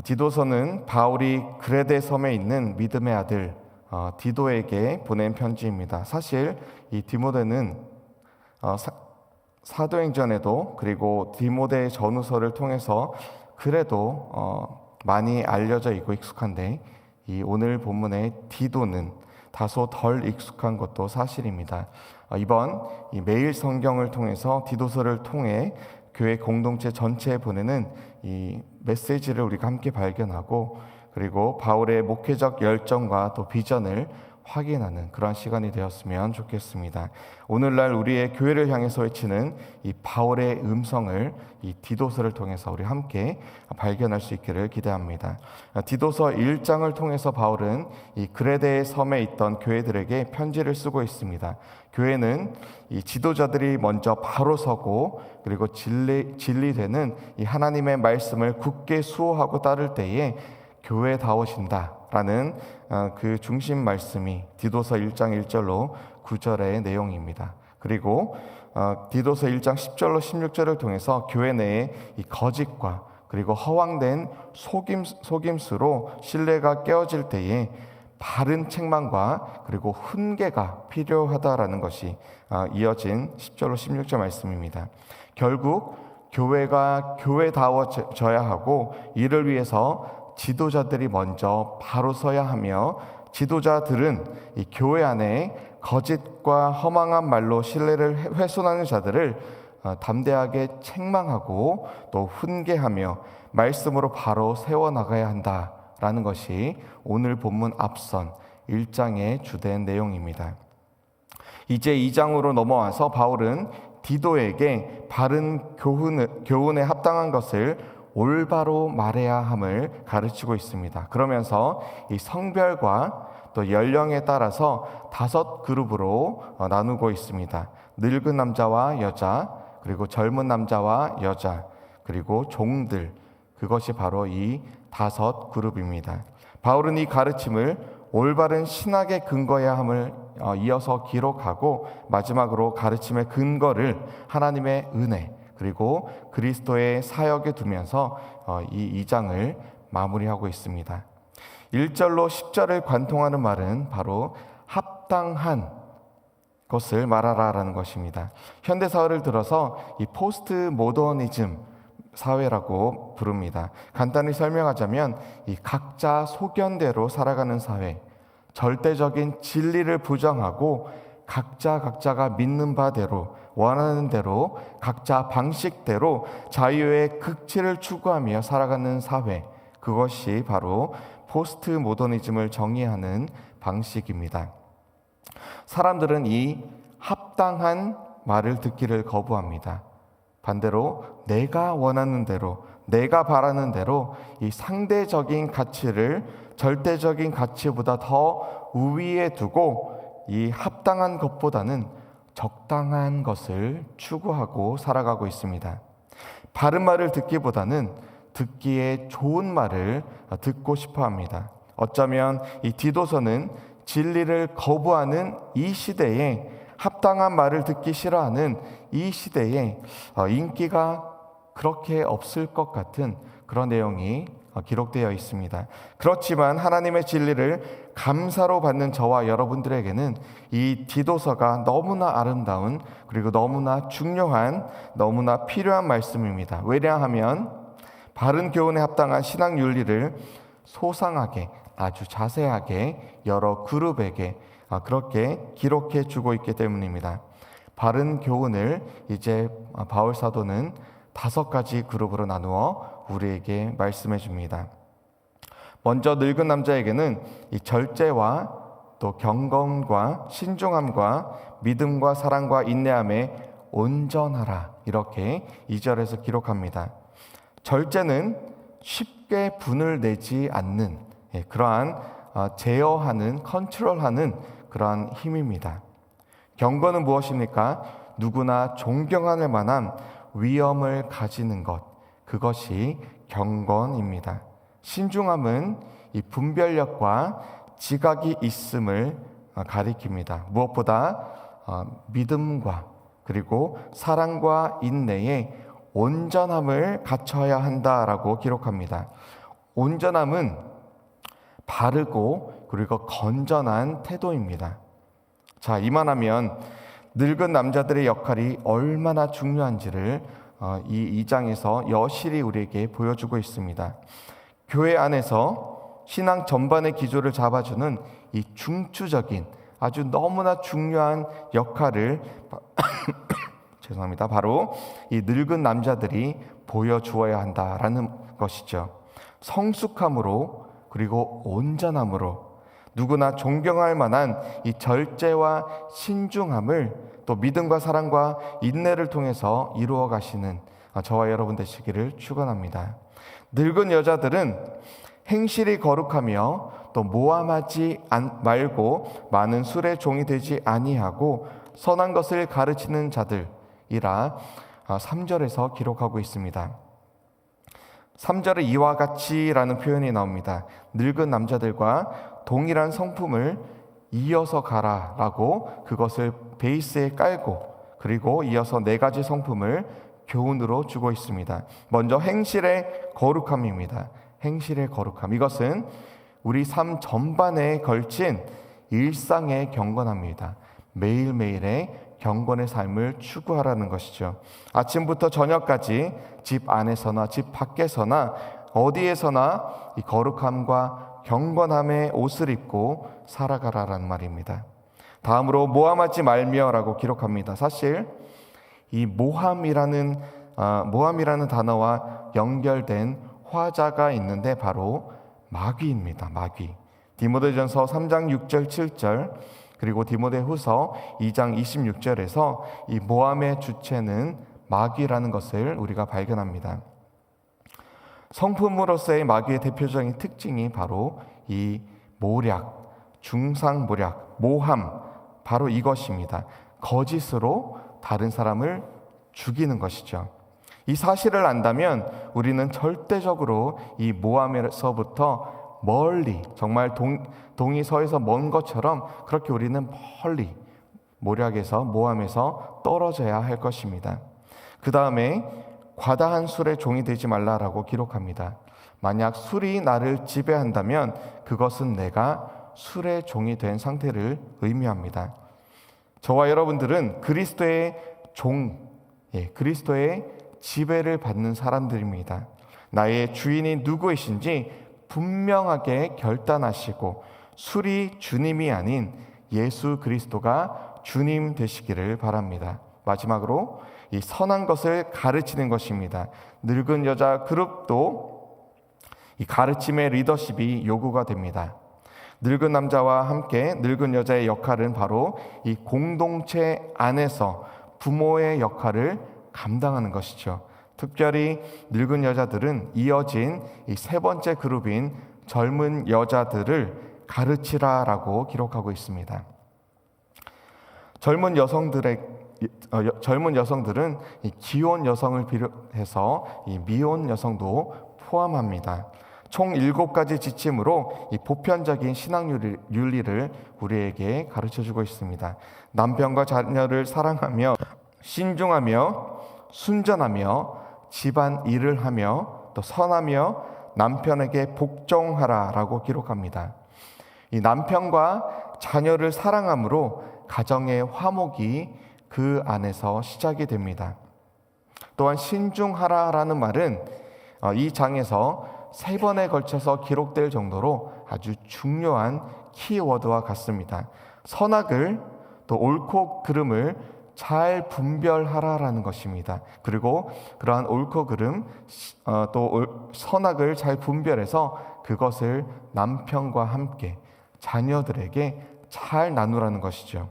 디도서는 바울이 그레데 섬에 있는 믿음의 아들 디도에게 보낸 편지입니다. 사실 이 디모데는 사도행전에도 그리고 디모데 전후서를 통해서 그래도 많이 알려져 있고 익숙한데, 이 오늘 본문의 디도는 다소 덜 익숙한 것도 사실입니다. 이번 이 매일 성경을 통해서 디도서를 통해 교회 공동체 전체에 보내는 이 메시지를 우리가 함께 발견하고, 그리고 바울의 목회적 열정과 또 비전을 확인하는 그런 시간이 되었으면 좋겠습니다. 오늘날 우리의 교회를 향해서 외치는 이 바울의 음성을 이 디도서를 통해서 우리 함께 발견할 수 있기를 기대합니다. 디도서 1장을 통해서 바울은 이 그레데 섬에 있던 교회들에게 편지를 쓰고 있습니다. 교회는 이 지도자들이 먼저 바로 서고, 그리고 진리되는 이 하나님의 말씀을 굳게 수호하고 따를 때에 교회다워진다라는 그 중심 말씀이 디도서 1장 1절로 9절의 내용입니다. 그리고 디도서 1장 10절로 16절을 통해서 교회 내에 이 거짓과 그리고 허황된 속임수로 신뢰가 깨어질 때에 바른 책망과 그리고 훈계가 필요하다라는 것이 이어진 10절로 16절 말씀입니다. 결국 교회가 교회다워져야 하고, 이를 위해서 지도자들이 먼저 바로 서야 하며, 지도자들은 이 교회 안에 거짓과 허망한 말로 신뢰를 훼손하는 자들을 담대하게 책망하고 또 훈계하며 말씀으로 바로 세워나가야 한다라는 것이 오늘 본문 앞선 1장의 주된 내용입니다. 이제 2장으로 넘어와서 바울은 디도에게 바른 교훈에 합당한 것을 올바로 말해야 함을 가르치고 있습니다. 그러면서 이 성별과 또 연령에 따라서 5그룹으로 나누고 있습니다. 늙은 남자와 여자, 그리고 젊은 남자와 여자, 그리고 종들, 그것이 바로 이 5그룹입니다. 바울은 이 가르침을 올바른 신학의 근거해야 함을 이어서 기록하고, 마지막으로 가르침의 근거를 하나님의 은혜 그리고 그리스도의 사역에 두면서 이 2장을 마무리하고 있습니다. 1절로 10절을 관통하는 말은 바로 합당한 것을 말하라라는 것입니다. 현대사회를 들어서 이 포스트 모더니즘 사회라고 부릅니다. 간단히 설명하자면 이 각자 소견대로 살아가는 사회, 절대적인 진리를 부정하고 각자가 믿는 바대로, 원하는 대로, 각자 방식대로 자유의 극치를 추구하며 살아가는 사회, 그것이 바로 포스트 모더니즘을 정의하는 방식입니다. 사람들은 이 합당한 말을 듣기를 거부합니다. 반대로 내가 원하는 대로, 내가 바라는 대로 이 상대적인 가치를 절대적인 가치보다 더 우위에 두고 이 합당한 것보다는 적당한 것을 추구하고 살아가고 있습니다. 바른 말을 듣기보다는 듣기에 좋은 말을 듣고 싶어 합니다. 어쩌면 이 디도서는 진리를 거부하는 이 시대에, 합당한 말을 듣기 싫어하는 이 시대에 인기가 그렇게 없을 것 같은 그런 내용이 기록되어 있습니다. 그렇지만 하나님의 진리를 감사로 받는 저와 여러분들에게는 이 디도서가 너무나 아름다운, 그리고 너무나 중요한, 너무나 필요한 말씀입니다. 왜냐하면 바른 교훈에 합당한 신학 윤리를 소상하게, 아주 자세하게 여러 그룹에게 그렇게 기록해 주고 있기 때문입니다. 바른 교훈을 이제 바울 사도는 5가지 그룹으로 나누어 우리에게 말씀해 줍니다. 먼저 늙은 남자에게는 이 절제와 또 경건과 신중함과 믿음과 사랑과 인내함에 온전하라, 이렇게 2절에서 기록합니다. 절제는 쉽게 분을 내지 않는 그러한 제어하는, 컨트롤하는 그러한 힘입니다. 경건은 무엇입니까? 누구나 존경할 만한 위엄을 가지는 것, 그것이 경건입니다. 신중함은 이 분별력과 지각이 있음을 가리킵니다. 무엇보다 믿음과 그리고 사랑과 인내에 온전함을 갖춰야 한다라고 기록합니다. 온전함은 바르고 그리고 건전한 태도입니다. 자, 이만하면 늙은 남자들의 역할이 얼마나 중요한지를 이 2장에서 여실히 우리에게 보여주고 있습니다. 교회 안에서 신앙 전반의 기조를 잡아주는 이 중추적인 아주 너무나 중요한 역할을 죄송합니다. 바로 이 늙은 남자들이 보여주어야 한다라는 것이죠. 성숙함으로 그리고 온전함으로 누구나 존경할 만한 이 절제와 신중함을 또 믿음과 사랑과 인내를 통해서 이루어 가시는 저와 여러분 되시기를 축원합니다. 늙은 여자들은 행실이 거룩하며 또 모함하지 말고 많은 술의 종이 되지 아니하고 선한 것을 가르치는 자들이라 3절에서 기록하고 있습니다. 3절에 이와 같이라는 표현이 나옵니다. 늙은 남자들과 동일한 성품을 이어서 가라라고 그것을 베이스에 깔고 그리고 이어서 4가지 성품을 교훈으로 주고 있습니다. 먼저 행실의 거룩함입니다. 행실의 거룩함. 이것은 우리 삶 전반에 걸친 일상의 경건함입니다. 매일매일의 경건의 삶을 추구하라는 것이죠. 아침부터 저녁까지 집 안에서나 집 밖에서나 어디에서나 이 거룩함과 경건함의 옷을 입고 살아가라라는 말입니다. 다음으로 모함하지 말며라고 기록합니다. 사실 이 모함이라는 단어와 연결된 화자가 있는데 바로 마귀입니다. 마귀. 디모데전서 3장 6절 7절 그리고 디모데후서 2장 26절에서 이 모함의 주체는 마귀라는 것을 우리가 발견합니다. 성품으로서의 마귀의 대표적인 특징이 바로 이 모략, 중상모략, 모함, 바로 이것입니다. 거짓으로 다른 사람을 죽이는 것이죠. 이 사실을 안다면 우리는 절대적으로 이 모함에서부터 멀리, 정말 동이 서에서 먼 것처럼 그렇게 우리는 멀리 모략에서 모함에서 떨어져야 할 것입니다. 그 다음에 과다한 술의 종이 되지 말라라고 기록합니다. 만약 술이 나를 지배한다면 그것은 내가 술의 종이 된 상태를 의미합니다. 저와 여러분들은 그리스도의 그리스도의 지배를 받는 사람들입니다. 나의 주인이 누구이신지 분명하게 결단하시고 술이 주님이 아닌 예수 그리스도가 주님 되시기를 바랍니다. 마지막으로 이 선한 것을 가르치는 것입니다. 늙은 여자 그룹도 이 가르침의 리더십이 요구가 됩니다. 늙은 남자와 함께 늙은 여자의 역할은 바로 이 공동체 안에서 부모의 역할을 감당하는 것이죠. 특별히 늙은 여자들은 이어진 이 3번째 그룹인 젊은 여자들을 가르치라라고 기록하고 있습니다. 젊은 여성들은 이 기혼 여성을 비롯해서 이 미혼 여성도 포함합니다. 총 7가지 지침으로 이 보편적인 신앙 윤리를 우리에게 가르쳐주고 있습니다. 남편과 자녀를 사랑하며 신중하며 순전하며 집안 일을 하며 또 선하며 남편에게 복종하라라고 기록합니다. 이 남편과 자녀를 사랑함으로 가정의 화목이 그 안에서 시작이 됩니다. 또한 신중하라라는 말은 이 장에서 3번에 걸쳐서 기록될 정도로 아주 중요한 키워드와 같습니다. 선악을 또 옳고 그름을 잘 분별하라라는 것입니다. 그리고 그러한 옳고 그름 또 선악을 잘 분별해서 그것을 남편과 함께 자녀들에게 잘 나누라는 것이죠.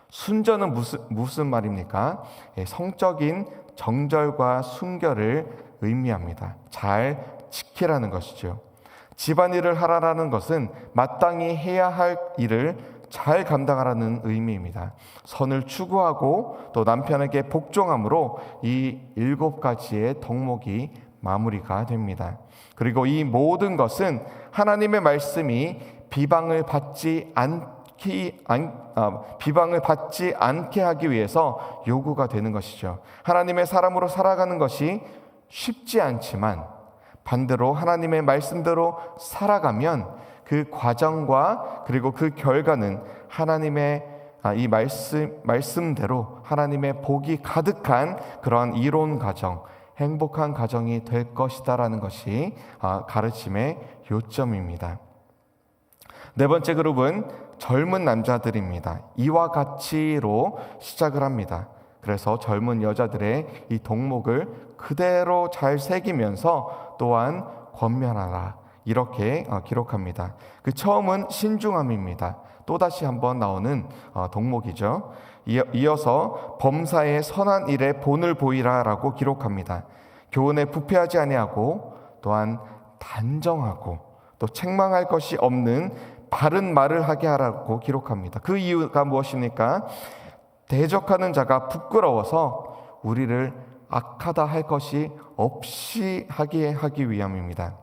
순전은 무슨 말입니까? 성적인 정절과 순결을 의미합니다. 잘 지키라는 것이죠. 집안일을 하라라는 것은 마땅히 해야 할 일을 잘 감당하라는 의미입니다. 선을 추구하고 또 남편에게 복종함으로 이 7가지의 덕목이 마무리가 됩니다. 그리고 이 모든 것은 하나님의 말씀이 비방을 받지 않게 하기 위해서 요구가 되는 것이죠. 하나님의 사람으로 살아가는 것이 쉽지 않지만 반대로 하나님의 말씀대로 살아가면 그 과정과 그리고 그 결과는 하나님의 이 말씀대로 하나님의 복이 가득한 그러한 이로운 가정, 행복한 가정이 될 것이다라는 것이 가르침의 요점입니다. 네 번째 그룹은 젊은 남자들입니다. 이와 같이로 시작을 합니다. 그래서 젊은 여자들의 이 덕목을 그대로 잘 새기면서 또한 권면하라, 이렇게 기록합니다. 그 처음은 신중함입니다. 또다시 한번 나오는 덕목이죠. 이어서 범사의 선한 일에 본을 보이라라고 기록합니다. 교훈에 부패하지 아니하고 또한 단정하고 또 책망할 것이 없는 바른 말을 하게 하라고 기록합니다. 그 이유가 무엇입니까? 대적하는 자가 부끄러워서 우리를 악하다 할 것이 없이 하기 위함입니다.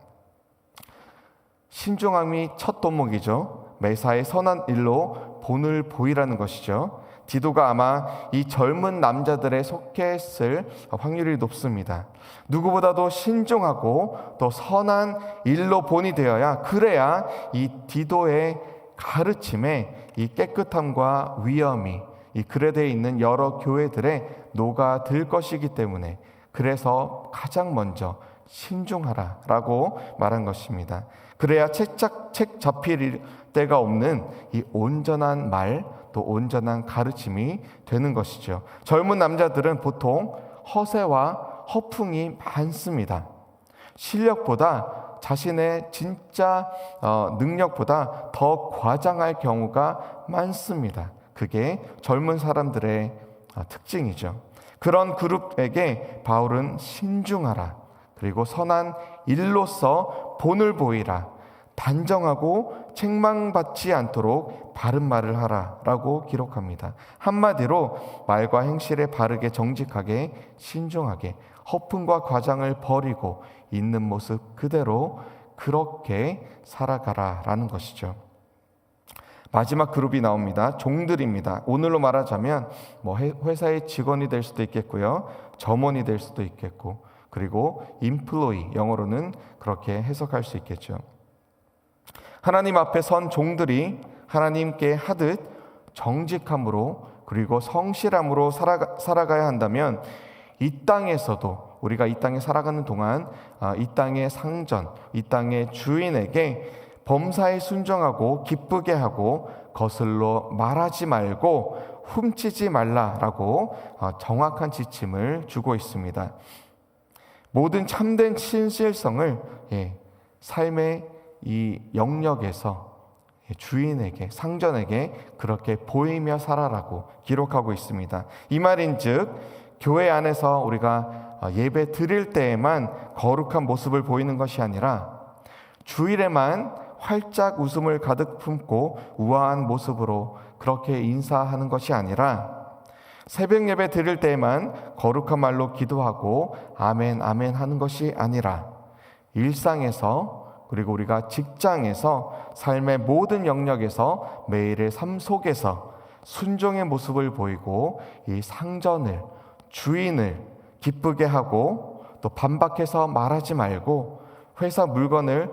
신중함이 첫 덕목이죠. 매사에 선한 일로 본을 보이라는 것이죠. 디도가 아마 이 젊은 남자들에 속했을 확률이 높습니다. 누구보다도 신중하고 또 선한 일로 본이 되어야, 그래야 이 디도의 가르침에 이 깨끗함과 위엄이 이 그레데에 있는 여러 교회들에 녹아들 것이기 때문에, 그래서 가장 먼저 신중하라라고 말한 것입니다. 그래야 책 잡힐 때가 없는 이 온전한 말, 또 온전한 가르침이 되는 것이죠. 젊은 남자들은 보통 허세와 허풍이 많습니다. 실력보다, 자신의 진짜 능력보다 더 과장할 경우가 많습니다. 그게 젊은 사람들의 특징이죠. 그런 그룹에게 바울은 신중하라, 그리고 선한 일로서 본을 보이라, 단정하고 책망받지 않도록 바른 말을 하라라고 기록합니다. 한마디로 말과 행실에 바르게 정직하게 신중하게 허풍과 과장을 버리고 있는 모습 그대로 그렇게 살아가라라는 것이죠. 마지막 그룹이 나옵니다. 종들입니다. 오늘로 말하자면 회사의 직원이 될 수도 있겠고요, 점원이 될 수도 있겠고, 그리고 employee, 영어로는 그렇게 해석할 수 있겠죠. 하나님 앞에 선 종들이 하나님께 하듯 정직함으로 그리고 성실함으로 살아가야 한다면, 이 땅에서도 우리가 이 땅에 살아가는 동안 이 땅의 상전, 이 땅의 주인에게 범사에 순종하고 기쁘게 하고 거슬러 말하지 말고 훔치지 말라라고 정확한 지침을 주고 있습니다. 모든 참된 신실성을 삶의 이 영역에서 주인에게, 상전에게 그렇게 보이며 살아라고 기록하고 있습니다. 이 말인즉 교회 안에서 우리가 예배 드릴 때에만 거룩한 모습을 보이는 것이 아니라 주일에만 활짝 웃음을 가득 품고 우아한 모습으로 그렇게 인사하는 것이 아니라, 새벽 예배 드릴 때에만 거룩한 말로 기도하고 아멘 아멘 하는 것이 아니라, 일상에서, 그리고 우리가 직장에서, 삶의 모든 영역에서, 매일의 삶 속에서 순종의 모습을 보이고 이 상전을, 주인을 기쁘게 하고, 또 반박해서 말하지 말고, 회사 물건을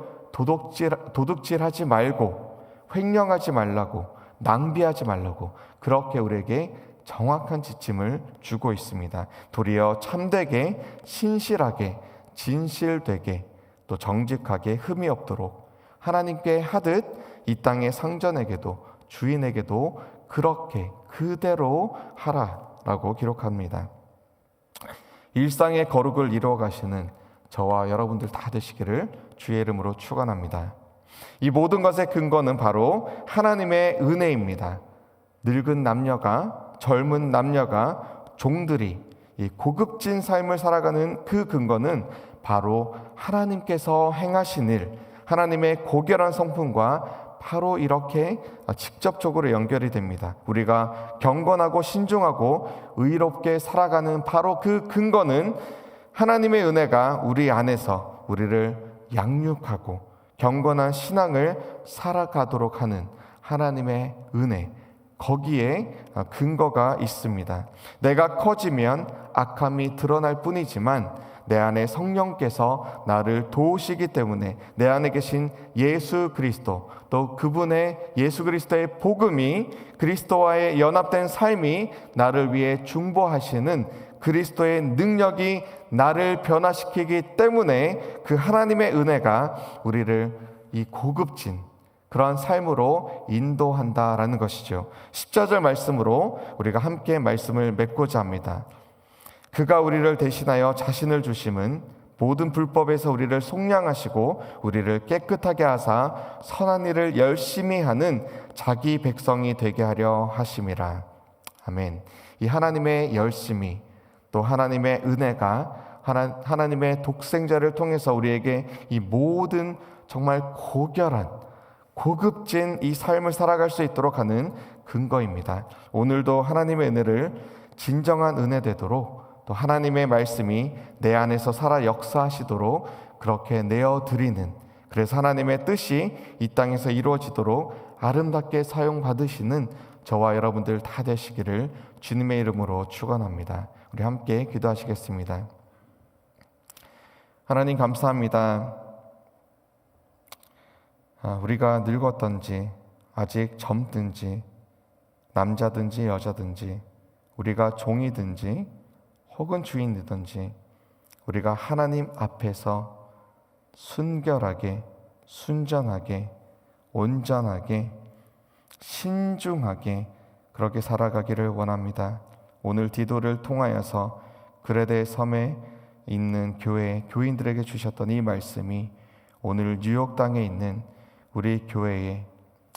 도둑질하지 말고, 횡령하지 말라고, 낭비하지 말라고, 그렇게 우리에게 정확한 지침을 주고 있습니다. 도리어 참되게, 신실하게, 진실되게, 또 정직하게, 흠이 없도록 하나님께 하듯 이 땅의 상전에게도 주인에게도 그렇게 그대로 하라라고 기록합니다. 일상의 거룩을 이루어 가시는 저와 여러분들 다 되시기를 주의 이름으로 축원합니다. 이 모든 것의 근거는 바로 하나님의 은혜입니다. 늙은 남녀가, 젊은 남녀가, 종들이 이 고급진 삶을 살아가는 그 근거는 바로 하나님께서 행하신 일, 하나님의 고결한 성품과 바로 이렇게 직접적으로 연결이 됩니다. 우리가 경건하고 신중하고 의롭게 살아가는 바로 그 근거는 하나님의 은혜가 우리 안에서 우리를 양육하고 경건한 신앙을 살아가도록 하는 하나님의 은혜, 거기에 근거가 있습니다. 내가 커지면 악함이 드러날 뿐이지만 내 안에 성령께서 나를 도우시기 때문에 내 안에 계신 예수 그리스도, 또 그분의 예수 그리스도의 복음이, 그리스도와의 연합된 삶이 나를 위해 중보하시는 그리스도의 능력이 나를 변화시키기 때문에 그 하나님의 은혜가 우리를 이 고급진 그러한 삶으로 인도한다라는 것이죠. 14절 말씀으로 우리가 함께 말씀을 맺고자 합니다. 그가 우리를 대신하여 자신을 주심은 모든 불법에서 우리를 속량하시고 우리를 깨끗하게 하사 선한 일을 열심히 하는 자기 백성이 되게 하려 하심이라. 아멘. 이 하나님의 열심이, 또 하나님의 은혜가 하나님의 독생자를 통해서 우리에게 이 모든 정말 고급진 이 삶을 살아갈 수 있도록 하는 근거입니다. 오늘도 하나님의 은혜를 진정한 은혜 되도록, 또 하나님의 말씀이 내 안에서 살아 역사하시도록 그렇게 내어드리는, 그래서 하나님의 뜻이 이 땅에서 이루어지도록 아름답게 사용받으시는 저와 여러분들 다 되시기를 주님의 이름으로 축원합니다. 우리 함께 기도하시겠습니다. 하나님 감사합니다. 우리가 늙었던지 아직 젊든지 남자든지 여자든지 우리가 종이든지 혹은 주인이든지 우리가 하나님 앞에서 순결하게, 순전하게, 온전하게, 신중하게 그렇게 살아가기를 원합니다. 오늘 디도를 통하여서 그레데 섬에 있는 교회 교인들에게 주셨던 이 말씀이 오늘 뉴욕 땅에 있는 우리 교회의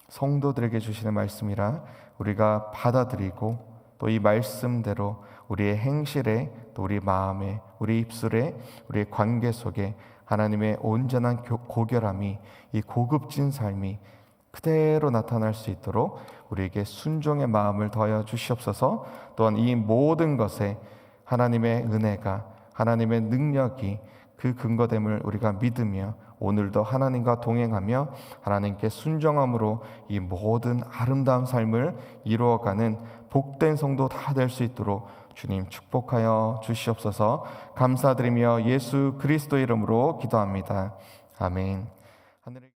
성도들에게 주시는 말씀이라 우리가 받아들이고, 또 이 말씀대로 우리의 행실에, 또 우리 마음에, 우리 입술에, 우리의 관계 속에 하나님의 온전한 고결함이, 이 고급진 삶이 그대로 나타날 수 있도록 우리에게 순종의 마음을 더하여 주시옵소서. 또한 이 모든 것에 하나님의 은혜가, 하나님의 능력이 그 근거됨을 우리가 믿으며 오늘도 하나님과 동행하며 하나님께 순종함으로 이 모든 아름다운 삶을 이루어가는 복된 성도 다 될 수 있도록 주님 축복하여 주시옵소서. 감사드리며 예수 그리스도 이름으로 기도합니다. 아멘. 하늘에